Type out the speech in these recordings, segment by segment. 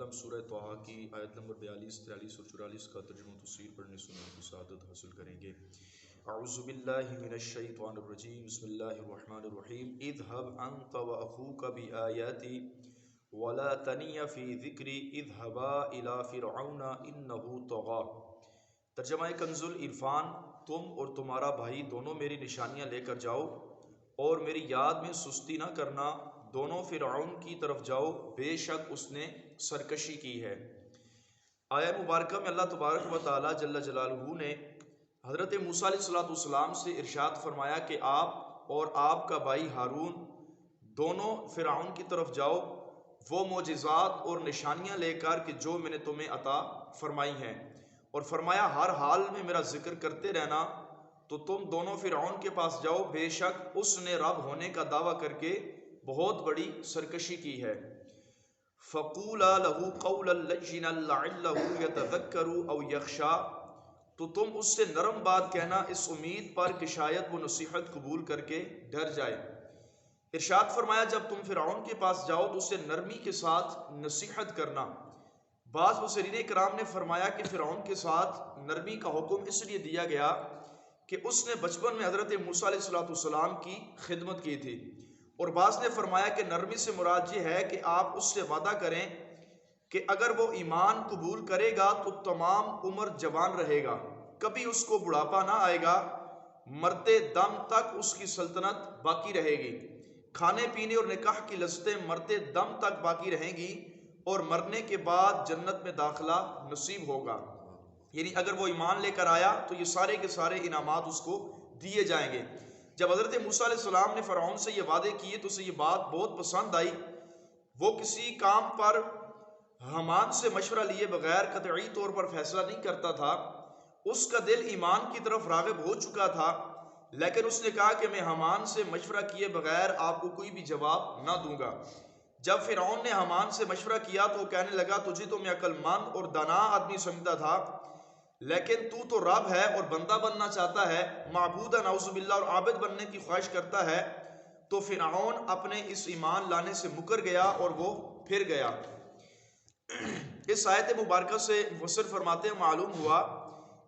قدم سورہ طٰہٰ کی آیت نمبر 42، 43 اور 44 کا ترجمہ تفسیر پڑھنے سننے کی سعادت حاصل کریں گے۔ اعوذ باللہ من الشیطان الرجیم، بسم اللہ الرحمن الرحیم۔ اذهب انت واخوک بآیاتی ولا تنی فی ذکری اذهبا الی فرعون انہ طغی۔ ترجمہ کنز العرفان، تم اور تمہارا بھائی دونوں میری نشانیاں لے کر جاؤ اور میری یاد میں سستی نہ کرنا، دونوں فرعون کی طرف جاؤ، بے شک اس نے سرکشی کی ہے۔ آیہ مبارکہ میں اللہ تبارک و تعالی جل جلالہ نے حضرت موسیٰ علیہ السلام سے ارشاد فرمایا کہ آپ اور آپ کا بھائی ہارون دونوں فرعون کی طرف جاؤ وہ معجزات اور نشانیاں لے کر کہ جو میں نے تمہیں عطا فرمائی ہیں، اور فرمایا ہر حال میں میرا ذکر کرتے رہنا۔ تو تم دونوں فرعون کے پاس جاؤ، بے شک اس نے رب ہونے کا دعویٰ کر کے بہت بڑی سرکشی کی ہے۔ فَقُولَا لَهُ قَوْلًا لَّيِّنًا لَّعَلَّهُ يَتَذَكَّرُ أَوْ يَخْشَىٰ، تو تم اس سے نرم بات کہنا اس امید پر کہ شاید وہ نصیحت قبول کر کے ڈر جائے۔ ارشاد فرمایا جب تم فرعون کے پاس جاؤ تو اسے نرمی کے ساتھ نصیحت کرنا۔ بعض مفسرین کرام نے فرمایا کہ فرعون کے ساتھ نرمی کا حکم اس لیے دیا گیا کہ اس نے بچپن میں حضرت موسیٰ علیہ السلام کی خدمت کی تھی، اور بعض نے فرمایا کہ نرمی سے مراد یہ ہے کہ آپ اس سے وعدہ کریں کہ اگر وہ ایمان قبول کرے گا تو تمام عمر جوان رہے گا، کبھی اس کو بڑھاپا نہ آئے گا، مرتے دم تک اس کی سلطنت باقی رہے گی، کھانے پینے اور نکاح کی لذتیں مرتے دم تک باقی رہیں گی، اور مرنے کے بعد جنت میں داخلہ نصیب ہوگا۔ یعنی اگر وہ ایمان لے کر آیا تو یہ سارے کے سارے انعامات اس کو دیے جائیں گے۔ جب حضرت موسیٰ علیہ السلام نے فرعون سے یہ وعدے کیے تو اسے یہ بات بہت پسند آئی۔ وہ کسی کام پر حامان سے مشورہ لیے بغیر قطعی طور پر فیصلہ نہیں کرتا تھا۔ اس کا دل ایمان کی طرف راغب ہو چکا تھا، لیکن اس نے کہا کہ میں حامان سے مشورہ کیے بغیر آپ کو کوئی بھی جواب نہ دوں گا۔ جب فرعون نے حامان سے مشورہ کیا تو وہ کہنے لگا تجھے تو میں عقل مند اور دانا آدمی سمجھتا تھا، لیکن تو رب ہے اور بندہ بننا چاہتا ہے، معبود نعوذ باللہ اور عابد بننے کی خواہش کرتا ہے۔ تو فرعون اپنے اس ایمان لانے سے مکر گیا اور وہ پھر گیا۔ اس آیت مبارکہ سے مفسر فرماتے ہیں معلوم ہوا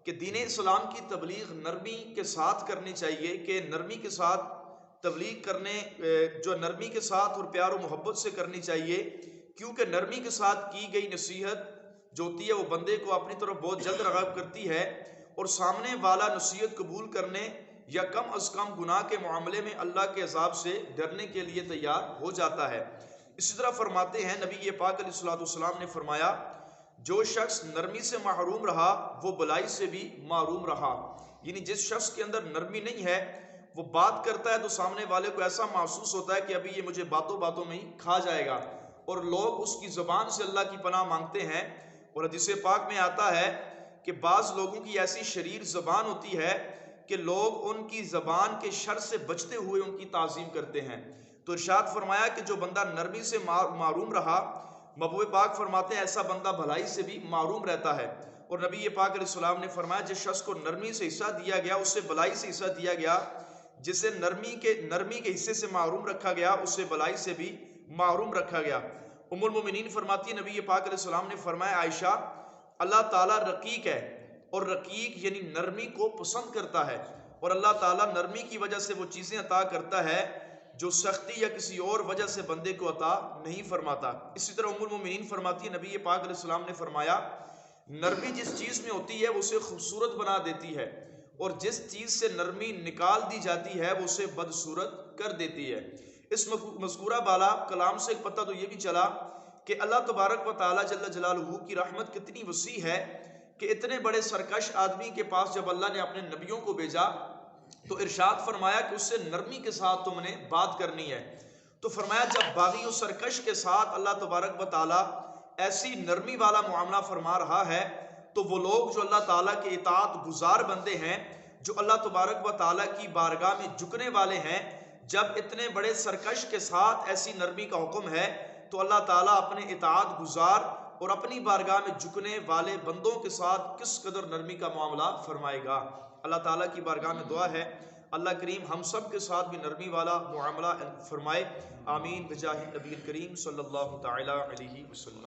کہ دین اسلام کی تبلیغ نرمی کے ساتھ کرنی چاہیے، کہ نرمی کے ساتھ تبلیغ کرنے جو نرمی کے ساتھ اور پیار و محبت سے کرنی چاہیے، کیونکہ نرمی کے ساتھ کی گئی نصیحت جو ہوتی ہے وہ بندے کو اپنی طرف بہت جلد راغب کرتی ہے، اور سامنے والا نصیحت قبول کرنے یا کم از کم گناہ کے معاملے میں اللہ کے عذاب سے ڈرنے کے لیے تیار ہو جاتا ہے۔ اسی طرح فرماتے ہیں نبی پاک علیہ السلام نے فرمایا جو شخص نرمی سے محروم رہا وہ بلائی سے بھی محروم رہا۔ یعنی جس شخص کے اندر نرمی نہیں ہے وہ بات کرتا ہے تو سامنے والے کو ایسا محسوس ہوتا ہے کہ ابھی یہ مجھے باتوں باتوں میں ہی کھا جائے گا، اور لوگ اس کی زبان سے اللہ کی پناہ مانگتے ہیں۔ اور حدیث پاک میں آتا ہے کہ بعض لوگوں کی ایسی شریر زبان ہوتی ہے کہ لوگ ان کی زبان کے شر سے بچتے ہوئے ان کی تعظیم کرتے ہیں۔ تو ارشاد فرمایا کہ جو بندہ نرمی سے معروم رہا، محبوب پاک فرماتے ہیں ایسا بندہ بھلائی سے بھی معروم رہتا ہے۔ اور نبی پاک علیہ السلام نے فرمایا جس شخص کو نرمی سے حصہ دیا گیا اسے بھلائی سے حصہ دیا گیا، جسے نرمی کے حصے سے محروم رکھا گیا اسے بھلائی سے بھی محروم رکھا گیا۔ ام المومنین فرماتی ہے نبی پاک علیہ السلام نے فرمایا عائشہ اللہ تعالیٰ رقیق ہے، اور رقیق یعنی نرمی کو پسند کرتا ہے، اور اللہ تعالیٰ نرمی کی وجہ سے وہ چیزیں عطا کرتا ہے جو سختی یا کسی اور وجہ سے بندے کو عطا نہیں فرماتا۔ اسی طرح ام المومنین فرماتی ہے نبی پاک علیہ السلام نے فرمایا نرمی جس چیز میں ہوتی ہے وہ اسے خوبصورت بنا دیتی ہے، اور جس چیز سے نرمی نکال دی جاتی ہے وہ اسے بدصورت کر دیتی ہے۔ اس مذکورہ بالا کلام سے ایک پتہ تو یہ بھی چلا کہ اللہ تبارک و تعالی جل جلالہ کی رحمت کتنی وسیع ہے کہ اتنے بڑے سرکش آدمی کے پاس جب اللہ نے اپنے نبیوں کو بھیجا تو ارشاد فرمایا کہ اس سے نرمی کے ساتھ تم نے بات کرنی ہے۔ تو فرمایا جب باغی و سرکش کے ساتھ اللہ تبارک و تعالی ایسی نرمی والا معاملہ فرما رہا ہے تو وہ لوگ جو اللہ تعالیٰ کے اطاعت گزار بندے ہیں، جو اللہ تبارک و تعالیٰ کی بارگاہ میں جھکنے والے ہیں، جب اتنے بڑے سرکش کے ساتھ ایسی نرمی کا حکم ہے تو اللہ تعالیٰ اپنے اطاعت گزار اور اپنی بارگاہ میں جھکنے والے بندوں کے ساتھ کس قدر نرمی کا معاملہ فرمائے گا۔ اللہ تعالیٰ کی بارگاہ میں دعا ہے اللہ کریم ہم سب کے ساتھ بھی نرمی والا معاملہ فرمائے، آمین بجاہ نبی کریم صلی اللہ تعالی علیہ وسلم۔